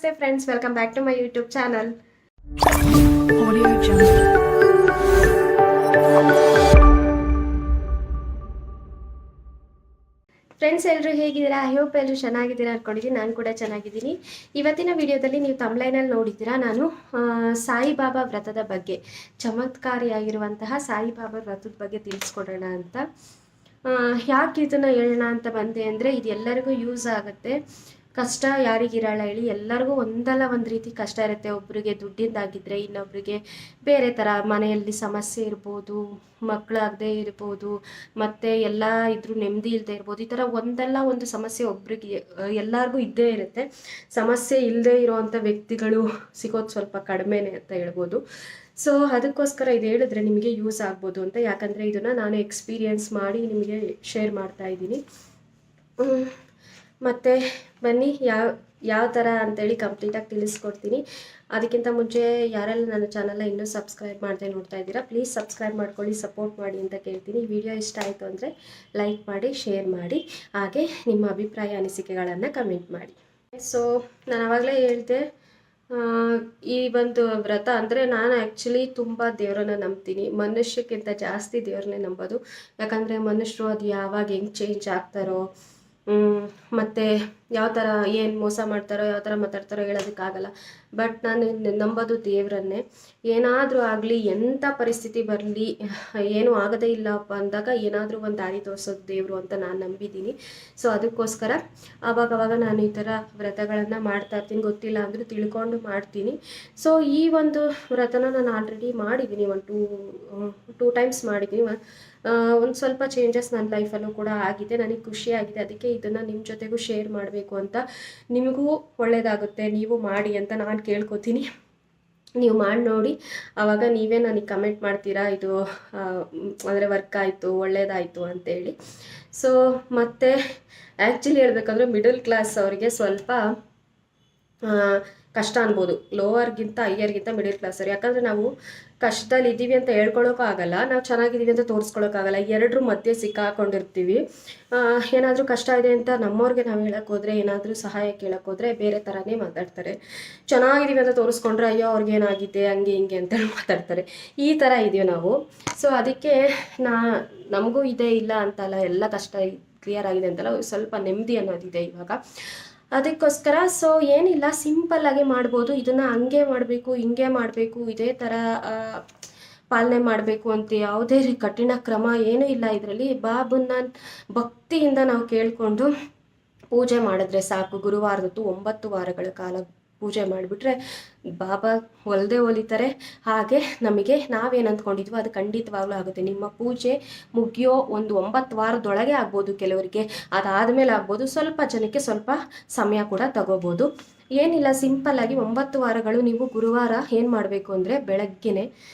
ನಮಸ್ತೆ friends, welcome back to my YouTube channel. Friends, ಎಲ್ಲರೂ ಹೇಗಿದ್ದೀರಾ? ಐ ಹೋಪ್ ಎಲ್ಲರೂ ಚೆನ್ನಾಗಿದ್ದೀರಾ ಅನ್ಕೊಂಡಿದ್ದೀನಿ. ನಾನು ಕೂಡ ಚೆನ್ನಾಗಿದ್ದೀನಿ. ಇವತ್ತಿನ ವಿಡಿಯೋದಲ್ಲಿ ನೀವು ತಮ್ಲೈನಲ್ಲಿ ನೋಡಿದ್ದೀರಾ, ನಾನು ಸಾಯಿಬಾಬಾ ವ್ರತದ ಬಗ್ಗೆ, ಚಮತ್ಕಾರಿಯಾಗಿರುವಂತಹ ಸಾಯಿಬಾಬಾ ವ್ರತದ ಬಗ್ಗೆ ತಿಳಿಸ್ಕೊಡೋಣ ಅಂತ. ಯಾಕೆ ಇದನ್ನು ಹೇಳೋಣ ಅಂತ ಬಂದೆ ಅಂದರೆ, ಇದು ಎಲ್ಲರಿಗೂ ಯೂಸ್ ಆಗುತ್ತೆ. ಕಷ್ಟ ಯಾರಿಗಿರಲ್ಲ ಹೇಳಿ, ಎಲ್ಲರಿಗೂ ಒಂದಲ್ಲ ಒಂದು ರೀತಿ ಕಷ್ಟ ಇರುತ್ತೆ. ಒಬ್ಬರಿಗೆ ದುಡ್ಡಿಂದಾಗಿದ್ದರೆ, ಇನ್ನೊಬ್ಬರಿಗೆ ಬೇರೆ ಥರ ಮನೆಯಲ್ಲಿ ಸಮಸ್ಯೆ ಇರ್ಬೋದು, ಮಕ್ಕಳಾಗದೇ ಇರ್ಬೋದು, ಮತ್ತು ಎಲ್ಲ ಇದ್ರೂ ನೆಮ್ಮದಿ ಇಲ್ಲದೆ ಇರ್ಬೋದು. ಈ ಥರ ಒಂದಲ್ಲ ಒಂದು ಸಮಸ್ಯೆ ಒಬ್ರಿಗೆ ಎಲ್ಲರಿಗೂ ಇದ್ದೇ ಇರುತ್ತೆ. ಸಮಸ್ಯೆ ಇಲ್ಲದೆ ಇರೋವಂಥ ವ್ಯಕ್ತಿಗಳು ಸಿಗೋದು ಸ್ವಲ್ಪ ಕಡಿಮೆನೇ ಅಂತ ಹೇಳ್ಬೋದು. ಸೊ ಅದಕ್ಕೋಸ್ಕರ ಇದು ಹೇಳಿದ್ರೆ ನಿಮಗೆ ಯೂಸ್ ಆಗ್ಬೋದು ಅಂತ, ಯಾಕಂದರೆ ಇದನ್ನು ನಾನು ಎಕ್ಸ್ಪೀರಿಯೆನ್ಸ್ ಮಾಡಿ ನಿಮಗೆ ಶೇರ್ ಮಾಡ್ತಾ ಇದ್ದೀನಿ. ಮತ್ತು ಬನ್ನಿ ಯಾವ ಥರ ಅಂತೇಳಿ ಕಂಪ್ಲೀಟಾಗಿ ತಿಳಿಸ್ಕೊಡ್ತೀನಿ. ಅದಕ್ಕಿಂತ ಮುಂಚೆ ಯಾರೆಲ್ಲ ನನ್ನ ಚಾನಲ್ನ ಇನ್ನೂ ಸಬ್ಸ್ಕ್ರೈಬ್ ಮಾಡದೆ ನೋಡ್ತಾ ಇದ್ದೀರಾ, ಪ್ಲೀಸ್ ಸಬ್ಸ್ಕ್ರೈಬ್ ಮಾಡ್ಕೊಳ್ಳಿ, ಸಪೋರ್ಟ್ ಮಾಡಿ ಅಂತ ಕೇಳ್ತೀನಿ. ವಿಡಿಯೋ ಇಷ್ಟ ಆಯಿತು ಅಂದರೆ ಲೈಕ್ ಮಾಡಿ, ಶೇರ್ ಮಾಡಿ, ಹಾಗೆ ನಿಮ್ಮ ಅಭಿಪ್ರಾಯ ಅನಿಸಿಕೆಗಳನ್ನು ಕಮೆಂಟ್ ಮಾಡಿ. ಸೊ ನಾನು ಆವಾಗಲೇ ಹೇಳಿದೆ, ಈ ಒಂದು ವ್ರತ ಅಂದರೆ ನಾನು ಆ್ಯಕ್ಚುಲಿ ತುಂಬ ದೇವರನ್ನ ನಂಬ್ತೀನಿ. ಮನುಷ್ಯಕ್ಕಿಂತ ಜಾಸ್ತಿ ದೇವ್ರನ್ನೇ ನಂಬೋದು. ಯಾಕಂದರೆ ಮನುಷ್ಯರು ಅದು ಯಾವಾಗ ಹೆಂಗೆ ಚೇಂಜ್ ಆಗ್ತಾರೋ, ಮತ್ತು ಯಾವ ಥರ ಏನು ಮೋಸ ಮಾಡ್ತಾರೋ, ಯಾವ ಥರ ಮಾತಾಡ್ತಾರೋ ಹೇಳೋದಕ್ಕಾಗಲ್ಲ. ಬಟ್ ನಾನು ನಂಬೋದು ದೇವರನ್ನೇ. ಏನಾದರೂ ಆಗಲಿ, ಎಂಥ ಪರಿಸ್ಥಿತಿ ಬರಲಿ, ಏನೂ ಆಗೋದೇ ಇಲ್ಲಪ್ಪ ಅಂದಾಗ ಏನಾದರೂ ಒಂದು ದಾರಿ ತೋರಿಸೋದು ದೇವರು ಅಂತ ನಾನು ನಂಬಿದ್ದೀನಿ. ಸೊ ಅದಕ್ಕೋಸ್ಕರ ಆವಾಗವಾಗ ನಾನು ಈ ಥರ ವ್ರತಗಳನ್ನು ಮಾಡ್ತಾ ಇರ್ತೀನಿ. ಗೊತ್ತಿಲ್ಲ ಅಂದರೂ ತಿಳ್ಕೊಂಡು ಮಾಡ್ತೀನಿ. ಸೊ ಈ ಒಂದು ವ್ರತನ ನಾನು ಆಲ್ರೆಡಿ ಮಾಡಿದ್ದೀನಿ, ಟೂ ಟೈಮ್ಸ್ ಮಾಡಿದ್ದೀನಿ. ಒಂದು ಸ್ವಲ್ಪ ಚೇಂಜಸ್ ನನ್ನ ಲೈಫಲ್ಲೂ ಕೂಡ ಆಗಿದೆ. ನನಗೆ ಖುಷಿಯಾಗಿದೆ. ಅದಕ್ಕೆ ಇದನ್ನು ನಿಮ್ಮ ಜೊತೆಗೂ ಶೇರ್ ಮಾಡಬೇಕು ಅಂತ, ನಿಮಗೂ ಒಳ್ಳೆಯದಾಗುತ್ತೆ, ನೀವು ಮಾಡಿ ಅಂತ ನಾನು ಕೇಳ್ಕೊತೀನಿ. ನೀವು ಮಾಡಿ ನೋಡಿ, ಆವಾಗ ನೀವೇ ನನಗೆ ಕಮೆಂಟ್ ಮಾಡ್ತೀರಾ, ಇದು ಅಂದರೆ ವರ್ಕ್ ಆಯಿತು, ಒಳ್ಳೆಯದಾಯಿತು ಅಂತೇಳಿ. ಸೊ ಮತ್ತು ಆ್ಯಕ್ಚುಲಿ ಹೇಳ್ಬೇಕಂದ್ರೆ ಮಿಡಲ್ ಕ್ಲಾಸ್ ಅವರಿಗೆ ಸ್ವಲ್ಪ ಕಷ್ಟ ಅನ್ಬೋದು. ಲೋವರ್ಗಿಂತ ಹೈಯರ್ಗಿಂತ ಮಿಡಲ್ ಕ್ಲಾಸ್ ಅವ್ರು. ಯಾಕಂದರೆ ನಾವು ಕಷ್ಟದಲ್ಲಿ ಇದ್ದೀವಿ ಅಂತ ಹೇಳ್ಕೊಳಕ್ಕೂ ಆಗಲ್ಲ, ನಾವು ಚೆನ್ನಾಗಿದ್ದೀವಿ ಅಂತ ತೋರಿಸ್ಕೊಳಕ್ಕಾಗಲ್ಲ. ಎರಡರ ಮಧ್ಯೆ ಸಿಕ್ಕಾಕೊಂಡಿರ್ತೀವಿ. ಏನಾದರೂ ಕಷ್ಟ ಇದೆ ಅಂತ ನಮ್ಮವ್ರಿಗೆ ನಾವು ಹೇಳೋಕ್ಕೋದ್ರೆ, ಏನಾದರೂ ಸಹಾಯ ಕೇಳೋಕ್ಕೋದ್ರೆ ಬೇರೆ ಥರನೇ ಮಾತಾಡ್ತಾರೆ. ಚೆನ್ನಾಗಿದ್ದೀವಿ ಅಂತ ತೋರಿಸ್ಕೊಂಡ್ರೆ ಅಯ್ಯೋ ಅವ್ರಿಗೇನಾಗಿದೆ ಹಂಗೆ ಹಿಂಗೆ ಅಂತೇಳಿ ಮಾತಾಡ್ತಾರೆ. ಈ ಥರ ಇದೀವಿ ನಾವು. ಸೊ ಅದಕ್ಕೆ ನಮಗೂ ಇದೆ ಇಲ್ಲ ಅಂತಲ್ಲ, ಎಲ್ಲ ಕಷ್ಟ ಕ್ಲಿಯರ್ ಆಗಿದೆ ಅಂತಲ್ಲ, ಸ್ವಲ್ಪ ನೆಮ್ಮದಿ ಅನ್ನೋದಿದೆ ಇವಾಗ. ಅದಕ್ಕೋಸ್ಕರ ಸೊ ಏನಿಲ್ಲ, ಸಿಂಪಲ್ಲಾಗಿ ಮಾಡ್ಬೋದು. ಇದನ್ನು ಹಂಗೆ ಮಾಡಬೇಕು, ಹಿಂಗೆ ಮಾಡಬೇಕು, ಇದೇ ಥರ ಪಾಲನೆ ಮಾಡಬೇಕು ಅಂತ ಯಾವುದೇ ಕಠಿಣ ಕ್ರಮ ಏನೂ ಇಲ್ಲ ಇದರಲ್ಲಿ. ಬಾಬನ್ನ ಭಕ್ತಿಯಿಂದ ನಾವು ಕೇಳಿಕೊಂಡು ಪೂಜೆ ಮಾಡಿದ್ರೆ ಸಾಕು. ಗುರುವಾರದೊತ್ತು 9 ವಾರಗಳ ಕಾಲ ಪೂಜೆ ಮಾಡಿಬಿಟ್ರೆ ಬಾಬಾ ಒಲಿತಾರೆ. ಹಾಗೆ ನಮಗೆ ನಾವೇನು ಅಂದ್ಕೊಂಡಿದ್ವೋ ಅದು ಖಂಡಿತವಾಗ್ಲೂ ಆಗುತ್ತೆ. ನಿಮ್ಮ ಪೂಜೆ ಮುಗಿಯೋ ಒಂದು 9 ವಾರದೊಳಗೆ ಆಗ್ಬೋದು, ಕೆಲವರಿಗೆ ಅದಾದಮೇಲೆ ಆಗ್ಬೋದು, ಸ್ವಲ್ಪ ಜನಕ್ಕೆ ಸ್ವಲ್ಪ ಸಮಯ ಕೂಡ ತಗೋಬೋದು. ಏನಿಲ್ಲ, ಸಿಂಪಲ್ಲಾಗಿ 9 ವಾರಗಳು ನೀವು ಗುರುವಾರ ಏನು ಮಾಡಬೇಕು ಅಂದರೆ, ಬೆಳಗ್ಗೆನೆ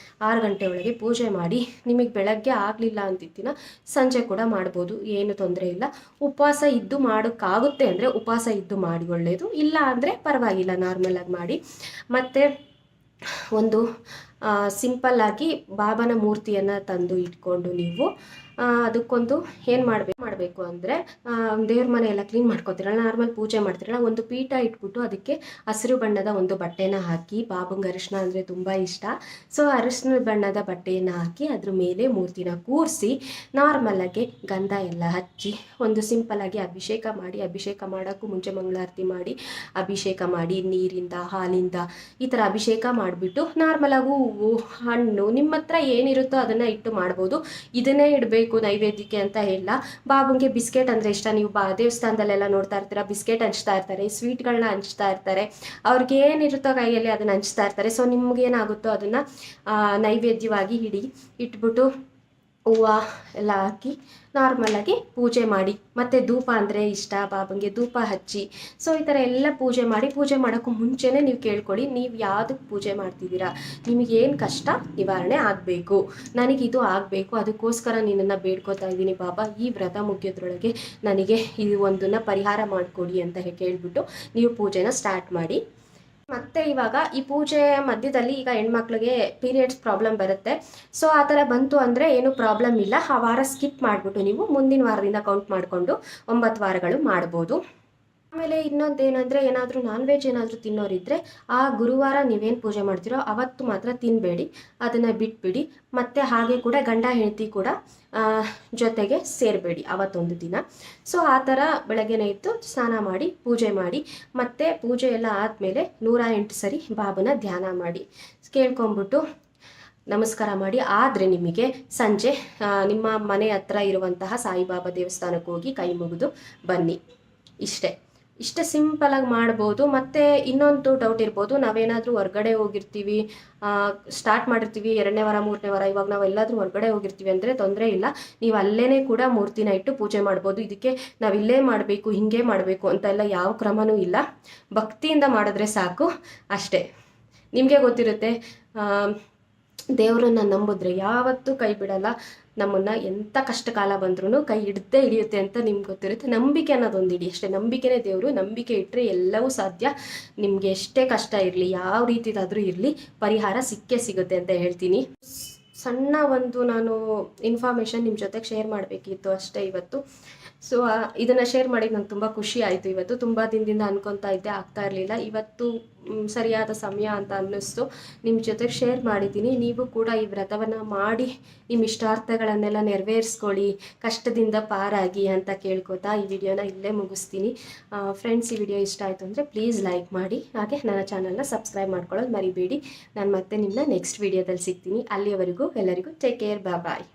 6 ಗಂಟೆ ಒಳಗೆ ಪೂಜೆ ಮಾಡಿ. ನಿಮಗೆ ಬೆಳಗ್ಗೆ ಆಗಲಿಲ್ಲ ಅಂತಿದ್ದೀನ ಸಂಜೆ ಕೂಡ ಮಾಡ್ಬೋದು, ಏನು ತೊಂದರೆ ಇಲ್ಲ. ಉಪವಾಸ ಇದ್ದು ಮಾಡೋಕ್ಕಾಗುತ್ತೆ ಅಂದರೆ ಉಪವಾಸ ಇದ್ದು ಮಾಡಿ ಒಳ್ಳೆಯದು, ಇಲ್ಲ ಅಂದರೆ ಪರವಾಗಿಲ್ಲ, ನಾರ್ಮಲಾಗಿ ಮಾಡಿ. ಮತ್ತು ಒಂದು ಸಿಂಪಲ್ಲಾಗಿ ಬಾಬಾನ ಮೂರ್ತಿಯನ್ನು ತಂದು ಇಟ್ಕೊಂಡು ನೀವು ಅದಕ್ಕೊಂದು ಏನು ಮಾಡಬೇಕು ಅಂದರೆ, ದೇವ್ರ ಮನೆ ಎಲ್ಲ ಕ್ಲೀನ್ ಮಾಡ್ಕೊತೀರಲ್ಲ, ನಾರ್ಮಲ್ ಪೂಜೆ ಮಾಡ್ತೀರಲ್ಲ, ಒಂದು ಪೀಠ ಇಟ್ಬಿಟ್ಟು ಅದಕ್ಕೆ ಹಸಿರು ಬಣ್ಣದ ಒಂದು ಬಟ್ಟೆನ ಹಾಕಿ, ಬಾಬಂಗೆ ಅರಿಶಿನ ಅಂದರೆ ತುಂಬ ಇಷ್ಟ. ಸೊ ಅರಿಶಿನ ಬಣ್ಣದ ಬಟ್ಟೆಯನ್ನು ಹಾಕಿ ಅದ್ರ ಮೇಲೆ ಮೂರ್ತಿನ ಕೂರಿಸಿ ನಾರ್ಮಲಾಗಿ ಗಂಧ ಎಲ್ಲ ಹಚ್ಚಿ ಒಂದು ಸಿಂಪಲ್ಲಾಗಿ ಅಭಿಷೇಕ ಮಾಡಿ. ಅಭಿಷೇಕ ಮಾಡೋಕ್ಕೂ ಮುಂಚೆ ಮಂಗಳಾರತಿ ಮಾಡಿ, ಅಭಿಷೇಕ ಮಾಡಿ, ನೀರಿಂದ ಹಾಲಿಂದ ಈ ಥರ ಅಭಿಷೇಕ ಮಾಡಿಬಿಟ್ಟು ನಾರ್ಮಲಾಗೂ ಹೂವು ಹಣ್ಣು ನಿಮ್ಮ ಹತ್ರ ಏನಿರುತ್ತೋ ಅದನ್ನು ಇಟ್ಟು ಮಾಡ್ಬೋದು. ಇದನ್ನೇ ಇಡಬೇಕು ನೈವೇದ್ಯಕ್ಕೆ ಅಂತ ಇಲ್ಲ. ಬಾಬುಂಗೆ ಬಿಸ್ಕೆಟ್ ಅಂದರೆ ಇಷ್ಟ. ನೀವು ದೇವಸ್ಥಾನದಲ್ಲೆಲ್ಲ ನೋಡ್ತಾ ಇರ್ತೀರ, ಬಿಸ್ಕೆಟ್ ಹಂಚ್ತಾ ಇರ್ತಾರೆ, ಸ್ವೀಟ್ಗಳನ್ನ ಹಂಚ್ತಾ ಇರ್ತಾರೆ, ಅವ್ರಿಗೆ ಏನಿರುತ್ತೋ ಕೈಯಲ್ಲಿ ಅದನ್ನು ಹಂಚ್ತಾ ಇರ್ತಾರೆ. ಸೊ ನಿಮ್ಗೇನಾಗುತ್ತೋ ಅದನ್ನು ನೈವೇದ್ಯವಾಗಿ ಇಟ್ಬಿಟ್ಟು ಹೂವು ಎಲ್ಲ ಹಾಕಿ ನಾರ್ಮಲಾಗಿ ಪೂಜೆ ಮಾಡಿ. ಮತ್ತು ಧೂಪ ಅಂದರೆ ಇಷ್ಟ ಬಾಬಂಗೆ, ಧೂಪ ಹಚ್ಚಿ. ಸೊ ಈ ಥರ ಎಲ್ಲ ಪೂಜೆ ಮಾಡಿ. ಪೂಜೆ ಮಾಡೋಕ್ಕೂ ಮುಂಚೆನೇ ನೀವು ಕೇಳ್ಕೊಳ್ಳಿ, ನೀವು ಯಾವುದಕ್ಕೆ ಪೂಜೆ ಮಾಡ್ತಿದ್ದೀರಾ, ನಿಮಗೇನು ಕಷ್ಟ ನಿವಾರಣೆ ಆಗಬೇಕು, ನನಗಿದು ಆಗಬೇಕು, ಅದಕ್ಕೋಸ್ಕರ ನಿನ್ನನ್ನು ಬೇಡ್ಕೋತಾ ಇದ್ದೀನಿ ಬಾಬಾ, ಈ ವ್ರತ ಮುಗಿಯೋದ್ರೊಳಗೆ ನನಗೆ ಇದು ಒಂದನ್ನು ಪರಿಹಾರ ಮಾಡಿಕೊಡಿ ಅಂತ ಕೇಳಿಬಿಟ್ಟು ನೀವು ಪೂಜೆನ ಸ್ಟಾರ್ಟ್ ಮಾಡಿ. ಮತ್ತು ಇವಾಗ ಈ ಪೂಜೆ ಮಧ್ಯದಲ್ಲಿ ಈಗ ಹೆಣ್ಮಕ್ಳಿಗೆ ಪೀರಿಯಡ್ಸ್ ಪ್ರಾಬ್ಲಮ್ ಬರುತ್ತೆ. ಸೊ ಆ ಥರ ಬಂತು ಅಂದರೆ ಏನು ಪ್ರಾಬ್ಲಮ್ ಇಲ್ಲ, ಆ ವಾರ ಸ್ಕಿಪ್ ಮಾಡಿಬಿಟ್ಟು ನೀವು ಮುಂದಿನ ವಾರದಿಂದ ಕೌಂಟ್ ಮಾಡಿಕೊಂಡು 9 ವಾರಗಳು ಮಾಡ್ಬೋದು. ಆಮೇಲೆ ಇನ್ನೊಂದೇನೆಂದರೆ, ಏನಾದರೂ ನಾನ್ ವೆಜ್ ಏನಾದರೂ ತಿನ್ನೋರಿದ್ದರೆ ಆ ಗುರುವಾರ ನೀವೇನು ಪೂಜೆ ಮಾಡ್ತೀರೋ ಅವತ್ತು ಮಾತ್ರ ತಿನ್ನಬೇಡಿ, ಅದನ್ನು ಬಿಟ್ಬಿಡಿ. ಮತ್ತು ಹಾಗೆ ಕೂಡ ಗಂಡ ಹೆಂಡತಿ ಕೂಡ ಜೊತೆಗೆ ಸೇರಬೇಡಿ ಅವತ್ತೊಂದು ದಿನ. ಸೊ ಆ ಥರ ಬೆಳಗ್ಗೆನೇ ಇದ್ದು ಸ್ನಾನ ಮಾಡಿ ಪೂಜೆ ಮಾಡಿ, ಮತ್ತು ಪೂಜೆ ಎಲ್ಲ ಆದಮೇಲೆ 108 ಸರಿ ಬಾಬನ ಧ್ಯಾನ ಮಾಡಿ ಕೇಳ್ಕೊಂಬಿಟ್ಟು ನಮಸ್ಕಾರ ಮಾಡಿ. ಆದರೆ ನಿಮಗೆ ಸಂಜೆ ನಿಮ್ಮ ಮನೆ ಹತ್ರ ಇರುವಂತಹ ಸಾಯಿಬಾಬಾ ದೇವಸ್ಥಾನಕ್ಕೆ ಹೋಗಿ ಕೈ ಮುಗಿದು ಬನ್ನಿ. ಇಷ್ಟೇ ಸಿಂಪಲಾಗಿ ಮಾಡ್ಬೋದು. ಮತ್ತು ಇನ್ನೊಂದು ಡೌಟ್ ಇರ್ಬೋದು, ನಾವೇನಾದರೂ ಹೊರ್ಗಡೆ ಹೋಗಿರ್ತೀವಿ, ಸ್ಟಾರ್ಟ್ ಮಾಡಿರ್ತೀವಿ 2ನೇ ವಾರ 3ನೇ ವಾರ, ಇವಾಗ ನಾವು ಎಲ್ಲಾದರೂ ಹೊರಗಡೆ ಹೋಗಿರ್ತೀವಿ ಅಂದರೆ ತೊಂದರೆ ಇಲ್ಲ, ನೀವು ಅಲ್ಲೇ ಕೂಡ ಮೂರ್ತಿನ ಇಟ್ಟು ಪೂಜೆ ಮಾಡ್ಬೋದು. ಇದಕ್ಕೆ ನಾವು ಇಲ್ಲೇ ಮಾಡಬೇಕು ಹಿಂಗೆ ಮಾಡಬೇಕು ಅಂತೆಲ್ಲ ಯಾವ ಕ್ರಮವೂ ಇಲ್ಲ, ಭಕ್ತಿಯಿಂದ ಮಾಡಿದ್ರೆ ಸಾಕು ಅಷ್ಟೇ. ನಿಮಗೆ ಗೊತ್ತಿರುತ್ತೆ, ದೇವರನ್ನ ನಂಬಿದ್ರೆ ಯಾವತ್ತೂ ಕೈ ಬಿಡಲ್ಲ, ನಮ್ಮನ್ನು ಎಂಥ ಕಷ್ಟ ಕಾಲ ಬಂದ್ರೂ ಕೈ ಹಿಡ್ದೇ ಹಿಡಿಯುತ್ತೆ ಅಂತ ನಿಮ್ಗೆ ಗೊತ್ತಿರುತ್ತೆ. ನಂಬಿಕೆ ಅನ್ನೋದೊಂದು ಇಡಿ ಅಷ್ಟೇ, ನಂಬಿಕೆನೇ ದೇವರು. ನಂಬಿಕೆ ಇಟ್ಟರೆ ಎಲ್ಲವೂ ಸಾಧ್ಯ. ನಿಮಗೆ ಎಷ್ಟೇ ಕಷ್ಟ ಇರಲಿ, ಯಾವ ರೀತಿದಾದರೂ ಇರಲಿ, ಪರಿಹಾರ ಸಿಕ್ಕೇ ಸಿಗುತ್ತೆ ಅಂತ ಹೇಳ್ತೀನಿ. ಸಣ್ಣ ಒಂದು ನಾನು ಇನ್ಫಾರ್ಮೇಷನ್ ನಿಮ್ಮ ಜೊತೆಗೆ ಶೇರ್ ಮಾಡಬೇಕಿತ್ತು ಅಷ್ಟೇ ಇವತ್ತು. ಸೊ ಇದನ್ನು ಶೇರ್ ಮಾಡಿ ನಂಗೆ ತುಂಬ ಖುಷಿ ಆಯಿತು. ಇವತ್ತು ತುಂಬ ದಿನದಿಂದ ಅನ್ಕೊತಾ ಇದ್ದೆ, ಆಗ್ತಾ ಇರಲಿಲ್ಲ. ಇವತ್ತು ಸರಿಯಾದ ಸಮಯ ಅಂತ ಅನ್ನಿಸ್ತು, ನಿಮ್ಮ ಜೊತೆಗೆ ಶೇರ್ ಮಾಡಿದ್ದೀನಿ. ನೀವು ಕೂಡ ಈ ವ್ರತವನ್ನು ಮಾಡಿ ನಿಮ್ಮ ಇಷ್ಟಾರ್ಥಗಳನ್ನೆಲ್ಲ ನೆರವೇರಿಸ್ಕೊಳ್ಳಿ, ಕಷ್ಟದಿಂದ ಪಾರಾಗಿ ಅಂತ ಕೇಳ್ಕೊತಾ ಈ ವಿಡಿಯೋನ ಇಲ್ಲೇ ಮುಗಿಸ್ತೀನಿ. ಫ್ರೆಂಡ್ಸ್, ಈ ವಿಡಿಯೋ ಇಷ್ಟ ಆಯಿತು ಅಂದರೆ ಪ್ಲೀಸ್ ಲೈಕ್ ಮಾಡಿ, ಹಾಗೆ ನನ್ನ ಚಾನಲ್ನ ಸಬ್ಸ್ಕ್ರೈಬ್ ಮಾಡ್ಕೊಳ್ಳೋದು ಮರಿಬೇಡಿ. ನಾನು ಮತ್ತೆ ನಿಮ್ಮನ್ನ ನೆಕ್ಸ್ಟ್ ವಿಡಿಯೋದಲ್ಲಿ ಸಿಗ್ತೀನಿ. ಅಲ್ಲಿಯವರೆಗೂ ಎಲ್ಲರಿಗೂ ಟೇಕ್ ಕೇರ್, ಬಾಯ್.